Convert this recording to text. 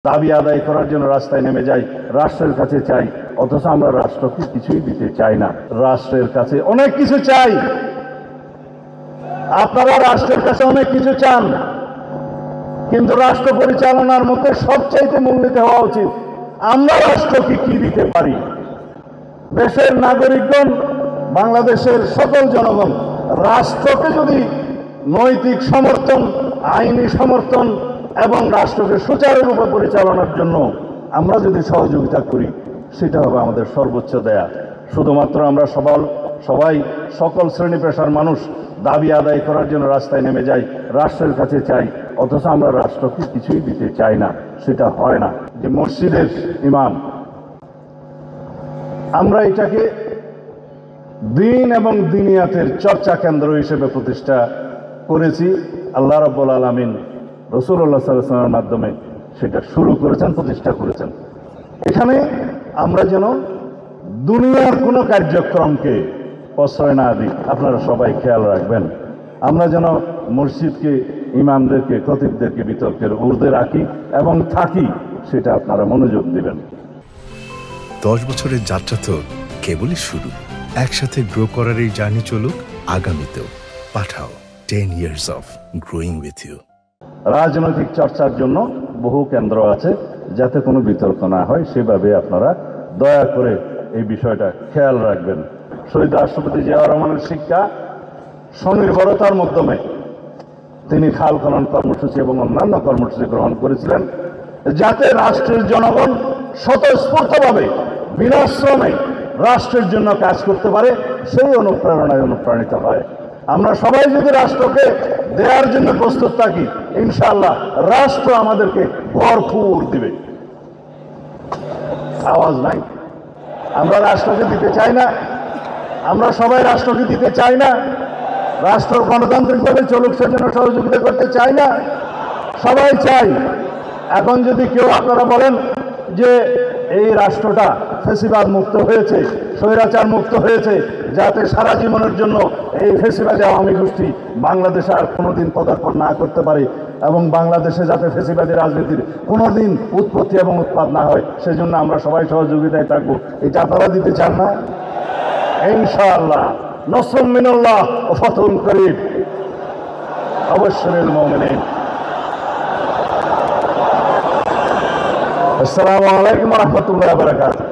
দাবি আদায় করার জন্য রাস্তায় নেমে যাই, রাষ্ট্রের কাছে চাই, অথচ আমরা রাষ্ট্রকে কিছুই দিতে চাই না। রাষ্ট্রের কাছে অনেক কিছু চাই, আপনারা রাষ্ট্রের কাছে অনেক কিছু চান, কিন্তু রাষ্ট্র পরিচালনার মধ্যে সবচাইতে মূল্যিত হওয়া উচিত আমরা রাষ্ট্রকে কি দিতে পারি। দেশের নাগরিকগণ, বাংলাদেশের সকল জনগণ রাষ্ট্রকে যদি নৈতিক সমর্থন, আইনি সমর্থন এবং রাষ্ট্রকে সুচারুরূপে পরিচালনার জন্য আমরা যদি সহযোগিতা করি, সেটা হবে আমাদের সর্বোচ্চ দেয়া। শুধুমাত্র আমরা সবাই সকল শ্রেণী পেশার মানুষ দাবি আদায় করার জন্য রাস্তায় নেমে যাই, রাষ্ট্রের কাছে চাই, অথচ আমরা রাষ্ট্রকে কিছুই দিতে চাই না, সেটা হয় না। যে মসজিদের ইমাম, আমরা এটাকে দ্বীন এবং দ্বীনিয়াতের চর্চা কেন্দ্র হিসেবে প্রতিষ্ঠা করেছি। আল্লাহ রাব্বুল আলামিন রাসূলুল্লাহ সাল্লাল্লাহু আলাইহি ওয়াসাল্লামের মাধ্যমে সেটা শুরু করেছেন, প্রতিষ্ঠা করেছেন। এখানে আমরা যেন দুনিয়ার কোনো কার্যক্রমকে প্রশ্রয় না দিই, আপনারা সবাই খেয়াল রাখবেন। আমরা যেন মসজিদকে, ইমামদেরকে, খতিবদেরকে বিতর্কের ঊর্ধ্বে রাখি এবং থাকি, সেটা আপনারা মনোযোগ দিবেন। 10 বছরের যাত্রা তো কেবলই শুরু। একসাথে গ্রো করার এই জার্নি চলুক আগামীতেও। পাঠাও 10 years of growing with you। রাজনৈতিক চর্চার জন্য বহু কেন্দ্র আছে, যাতে কোনো বিতর্ক না হয় সেভাবে আপনারা দয়া করে এই বিষয়টা খেয়াল রাখবেন। শহীদ রাষ্ট্রপতি জিয়াউর রহমানের শিক্ষা স্বনির্ভরতার মাধ্যমে তিনি খাল খনন কর্মসূচি এবং অন্যান্য কর্মসূচি গ্রহণ করেছিলেন, যাতে রাষ্ট্রের জনগণ স্বতঃস্ফূর্তভাবে বিনা শ্রমে রাষ্ট্রের জন্য কাজ করতে পারে, সেই অনুপ্রেরণায় অনুপ্রাণিত হয়। আমরা সবাই যদি রাষ্ট্রকে দেওয়ার জন্য প্রস্তুত থাকি, ইনশাআল্লাহ রাষ্ট্র আমাদেরকে ভরপুর দিবে। আওয়াজ নাই, আমরা রাষ্ট্রকে দিতে চাই না, আমরা সবাই রাষ্ট্রকে দিতে চাই না, রাষ্ট্র গণতান্ত্রিকভাবে চলুক সেজন্য সহযোগিতা করতে চাই না, সবাই চাই। এখন যদি কেউ আপনারা বলেন যে এই রাষ্ট্রটা ফ্যাসিবাদ মুক্ত হয়েছে, স্বৈরাচার মুক্ত হয়েছে, যাতে সারা জীবনের জন্য এই ফ্যাসিবাদী আওয়ামী গোষ্ঠী বাংলাদেশে আর কোনোদিন পদার্পণ না করতে পারে এবং বাংলাদেশে যাতে ফ্যাসিবাদী রাজনীতির কোনোদিন উৎপত্তি এবং উৎপাদ না হয়, সেজন্য আমরা সবাই সহযোগিতায় থাকবো, এটা আপনারা দিতে চান না? ইনশাআল্লাহ নসরুম মিনাল্লাহ ওয়া ফাতহুন করিব। অবশ্যই মুমিনিন। আসসালামু আলাইকুম ওয়া রাহমাতুল্লাহি ওয়া বারাকাতুহু।